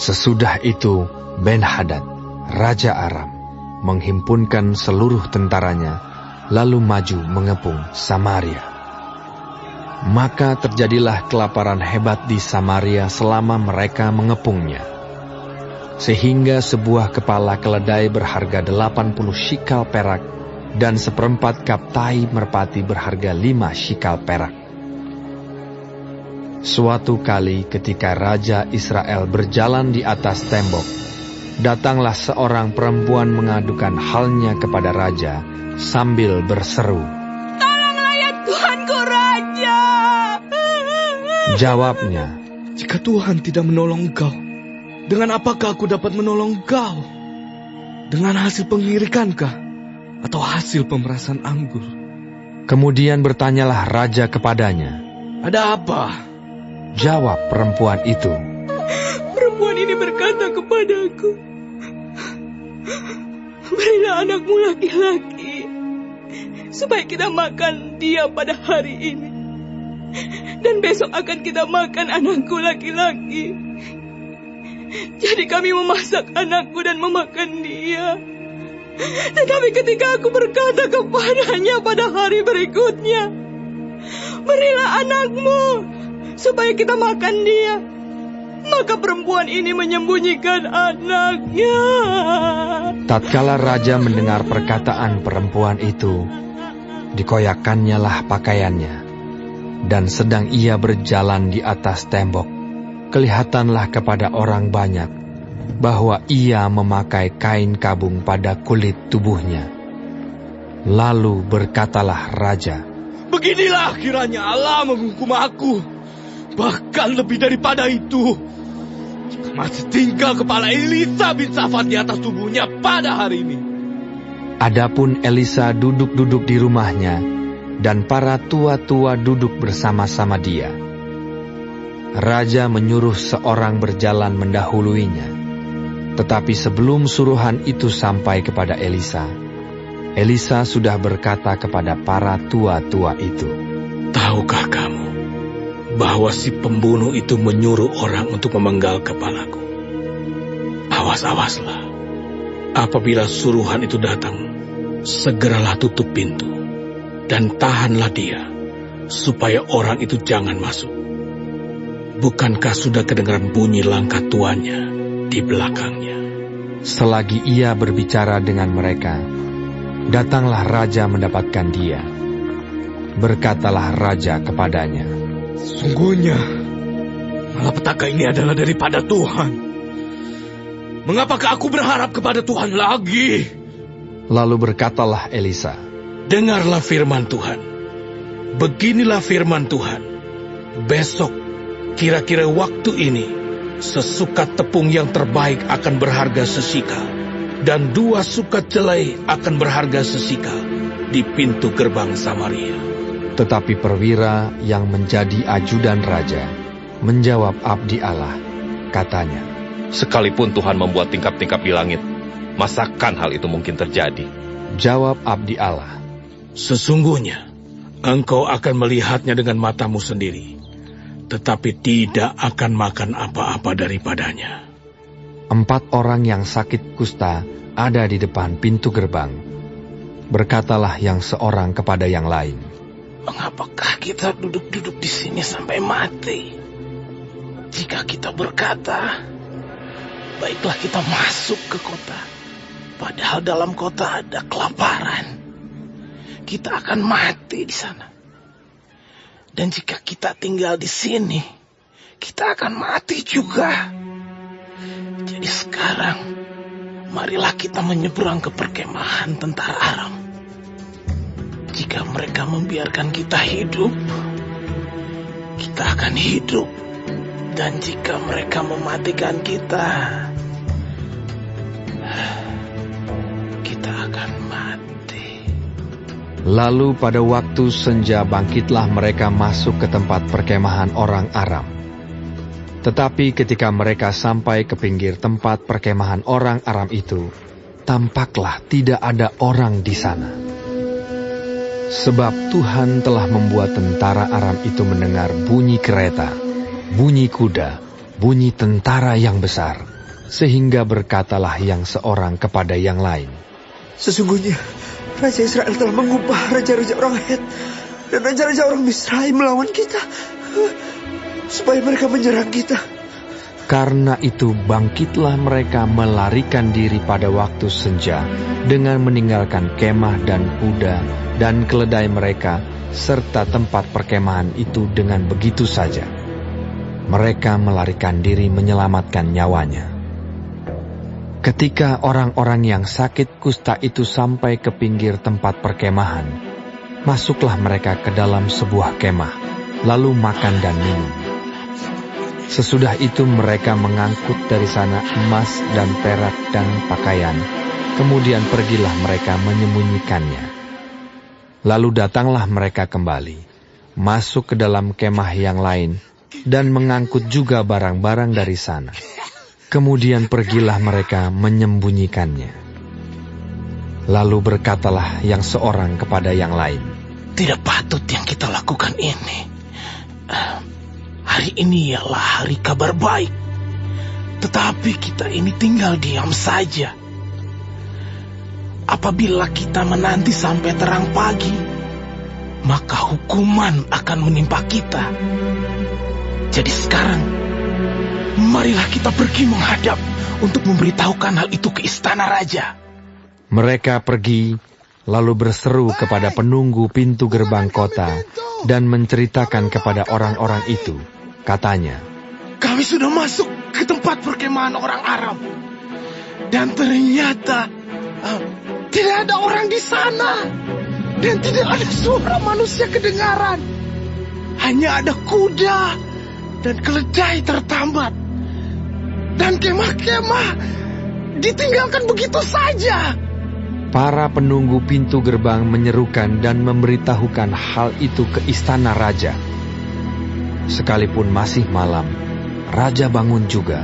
Sesudah itu Ben-Hadad, Raja Aram, menghimpunkan seluruh tentaranya, lalu maju mengepung Samaria. Maka terjadilah kelaparan hebat di Samaria selama mereka mengepungnya. Sehingga sebuah kepala keledai berharga 80 shikal perak dan seperempat kap tai merpati berharga 5 shikal perak. Suatu kali ketika Raja Israel berjalan di atas tembok, datanglah seorang perempuan mengadukan halnya kepada Raja sambil berseru, "Tolonglah ya Tuanku Raja!" Jawabnya, "Jika Tuhan tidak menolong engkau, dengan apakah aku dapat menolong engkau? Dengan hasil pengirikankah? Atau hasil pemerasan anggur?" Kemudian bertanyalah Raja kepadanya, "Ada apa?" Jawab perempuan itu, "Perempuan ini berkata kepadaku, berilah anakmu laki-laki, supaya kita makan dia pada hari ini. Dan besok akan kita makan anakku laki-laki. Jadi kami memasak anakku dan memakan dia. Tetapi ketika aku berkata kepadanya pada hari berikutnya, berilah anakmu, supaya kita makan dia, maka perempuan ini menyembunyikan anaknya." Tatkala Raja mendengar perkataan perempuan itu, dikoyakannya lah pakaiannya, dan sedang ia berjalan di atas tembok, kelihatanlah kepada orang banyak bahwa ia memakai kain kabung pada kulit tubuhnya. Lalu berkatalah Raja, "Beginilah kiranya Allah menghukum aku, bahkan lebih daripada itu, jika masih tinggal kepala Elisa bin Safat di atas tubuhnya pada hari ini." Adapun Elisa duduk-duduk di rumahnya, dan para tua-tua duduk bersama-sama dia. Raja menyuruh seorang berjalan mendahuluinya. Tetapi sebelum suruhan itu sampai kepada Elisa, Elisa sudah berkata kepada para tua-tua itu, "Tahukah kamu bahwa si pembunuh itu menyuruh orang untuk memenggal kepalaku? Awas-awaslah. Apabila suruhan itu datang, segeralah tutup pintu dan tahanlah dia, supaya orang itu jangan masuk. Bukankah sudah kedengaran bunyi langkah tuannya di belakangnya?" Selagi ia berbicara dengan mereka, datanglah Raja mendapatkan dia. Berkatalah Raja kepadanya, "Sungguhnya, malapetaka ini adalah daripada Tuhan. Mengapakah aku berharap kepada Tuhan lagi?" Lalu berkatalah Elisa, "Dengarlah firman Tuhan. Beginilah firman Tuhan. Besok, kira-kira waktu ini, sesukat tepung yang terbaik akan berharga sesikal, dan 2 sukat jelai akan berharga sesikal di pintu gerbang Samaria." Tetapi perwira yang menjadi ajudan Raja menjawab abdi Allah, katanya, "Sekalipun Tuhan membuat tingkap-tingkap di langit, masakan hal itu mungkin terjadi?" Jawab abdi Allah, "Sesungguhnya, engkau akan melihatnya dengan matamu sendiri, tetapi tidak akan makan apa-apa daripadanya." 4 orang yang sakit kusta ada di depan pintu gerbang. Berkatalah yang seorang kepada yang lain, "Mengapakah kita duduk-duduk di sini sampai mati? Jika kita berkata, baiklah kita masuk ke kota, padahal dalam kota ada kelaparan, kita akan mati di sana. Dan jika kita tinggal di sini, kita akan mati juga. Jadi sekarang, marilah kita menyeberang ke perkemahan tentara Aram. Jika mereka membiarkan kita hidup, kita akan hidup. Dan jika mereka mematikan kita, kita akan mati." Lalu pada waktu senja bangkitlah mereka masuk ke tempat perkemahan orang Aram. Tetapi ketika mereka sampai ke pinggir tempat perkemahan orang Aram itu, tampaklah tidak ada orang di sana. Sebab Tuhan telah membuat tentara Aram itu mendengar bunyi kereta, bunyi kuda, bunyi tentara yang besar, sehingga berkatalah yang seorang kepada yang lain, Sesungguhnya Raja Israel telah mengubah raja-raja orang Het dan raja-raja orang Misraim melawan kita, supaya mereka menyerang kita. Karena itu bangkitlah mereka melarikan diri pada waktu senja dengan meninggalkan kemah dan kuda dan keledai mereka serta tempat perkemahan itu dengan begitu saja. Mereka melarikan diri menyelamatkan nyawanya. Ketika orang-orang yang sakit kusta itu sampai ke pinggir tempat perkemahan, masuklah mereka ke dalam sebuah kemah, lalu makan dan minum. Sesudah itu mereka mengangkut dari sana emas dan perak dan pakaian. Kemudian pergilah mereka menyembunyikannya. Lalu datanglah mereka kembali, masuk ke dalam kemah yang lain, dan mengangkut juga barang-barang dari sana. Kemudian pergilah mereka menyembunyikannya. Lalu berkatalah yang seorang kepada yang lain, Tidak patut yang kita lakukan ini. Hari ini ialah hari kabar baik. Tetapi kita ini tinggal diam saja. Apabila kita menanti sampai terang pagi, maka hukuman akan menimpa kita. Jadi sekarang, marilah kita pergi menghadap untuk memberitahukan hal itu ke istana raja. Mereka pergi, lalu berseru kepada penunggu pintu gerbang kota dan menceritakan kepada orang-orang itu. Katanya, Kami sudah masuk ke tempat perkemahan orang Aram. Dan ternyata tidak ada orang di sana. Dan tidak ada suara manusia kedengaran. Hanya ada kuda dan keledai tertambat. Dan kemah-kemah ditinggalkan begitu saja. para penunggu pintu gerbang menyerukan dan memberitahukan hal itu ke istana raja. Sekalipun masih malam, raja bangun juga,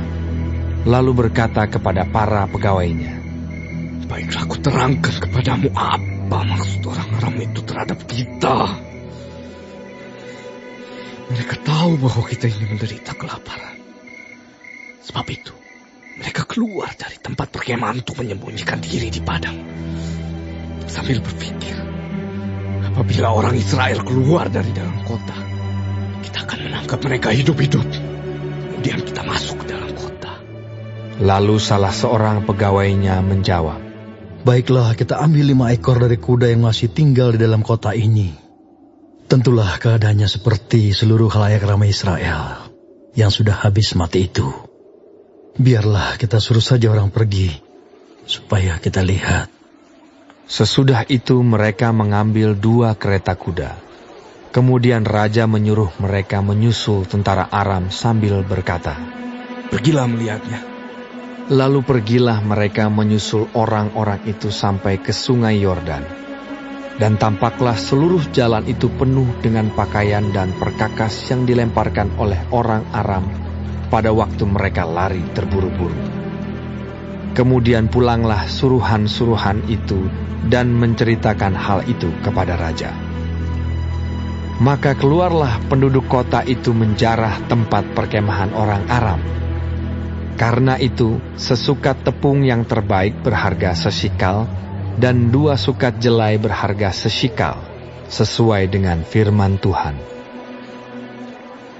lalu berkata kepada para pegawainya, Baiklah, aku terangkan kepadamu apa maksud orang Aram itu terhadap kita. Mereka tahu bahwa kita ini menderita kelaparan. Sebab itu, mereka keluar dari tempat perkemahan untuk menyembunyikan diri di padang. Sambil berpikir, apabila orang Israel keluar dari dalam kota, kita akan menangkap mereka hidup-hidup. Kemudian kita masuk ke dalam kota. Lalu salah seorang pegawainya menjawab, Baiklah, kita ambil 5 ekor dari kuda yang masih tinggal di dalam kota ini. Tentulah keadaannya seperti seluruh khalayak ramai Israel yang sudah habis mati itu. Biarlah kita suruh saja orang pergi, supaya kita lihat. Sesudah itu mereka mengambil 2 kereta kuda. Kemudian raja menyuruh mereka menyusul tentara Aram sambil berkata, Pergilah melihatnya. Lalu pergilah mereka menyusul orang-orang itu sampai ke sungai Yordan. Dan tampaklah seluruh jalan itu penuh dengan pakaian dan perkakas yang dilemparkan oleh orang Aram pada waktu mereka lari terburu-buru. Kemudian pulanglah suruhan-suruhan itu dan menceritakan hal itu kepada raja. Maka keluarlah penduduk kota itu menjarah tempat perkemahan orang Aram. Karena itu, sesukat tepung yang terbaik berharga sesikal, dan 2 sukat jelai berharga sesikal, sesuai dengan firman Tuhan.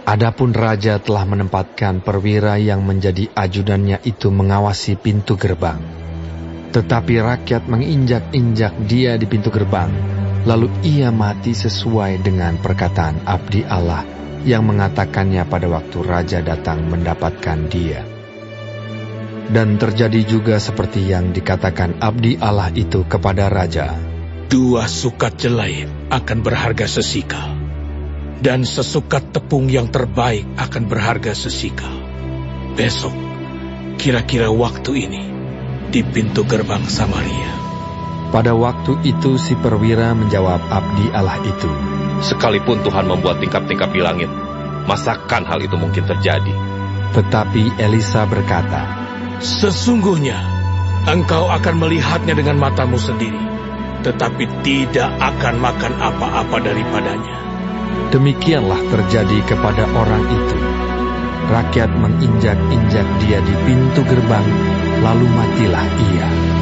Adapun raja telah menempatkan perwira yang menjadi ajudannya itu mengawasi pintu gerbang. Tetapi rakyat menginjak-injak dia di pintu gerbang, lalu ia mati sesuai dengan perkataan abdi Allah yang mengatakannya pada waktu raja datang mendapatkan dia. Dan terjadi juga seperti yang dikatakan abdi Allah itu kepada raja. 2 sukat jelai akan berharga sesikal, dan sesukat tepung yang terbaik akan berharga sesikal. Besok, kira-kira waktu ini, di pintu gerbang Samaria. Pada waktu itu si perwira menjawab abdi Allah itu, Sekalipun Tuhan membuat tingkap-tingkap di langit, masakan hal itu mungkin terjadi? Tetapi Elisa berkata, Sesungguhnya, engkau akan melihatnya dengan matamu sendiri, tetapi tidak akan makan apa-apa daripadanya. Demikianlah terjadi kepada orang itu. Rakyat menginjak-injak dia di pintu gerbang, lalu matilah ia.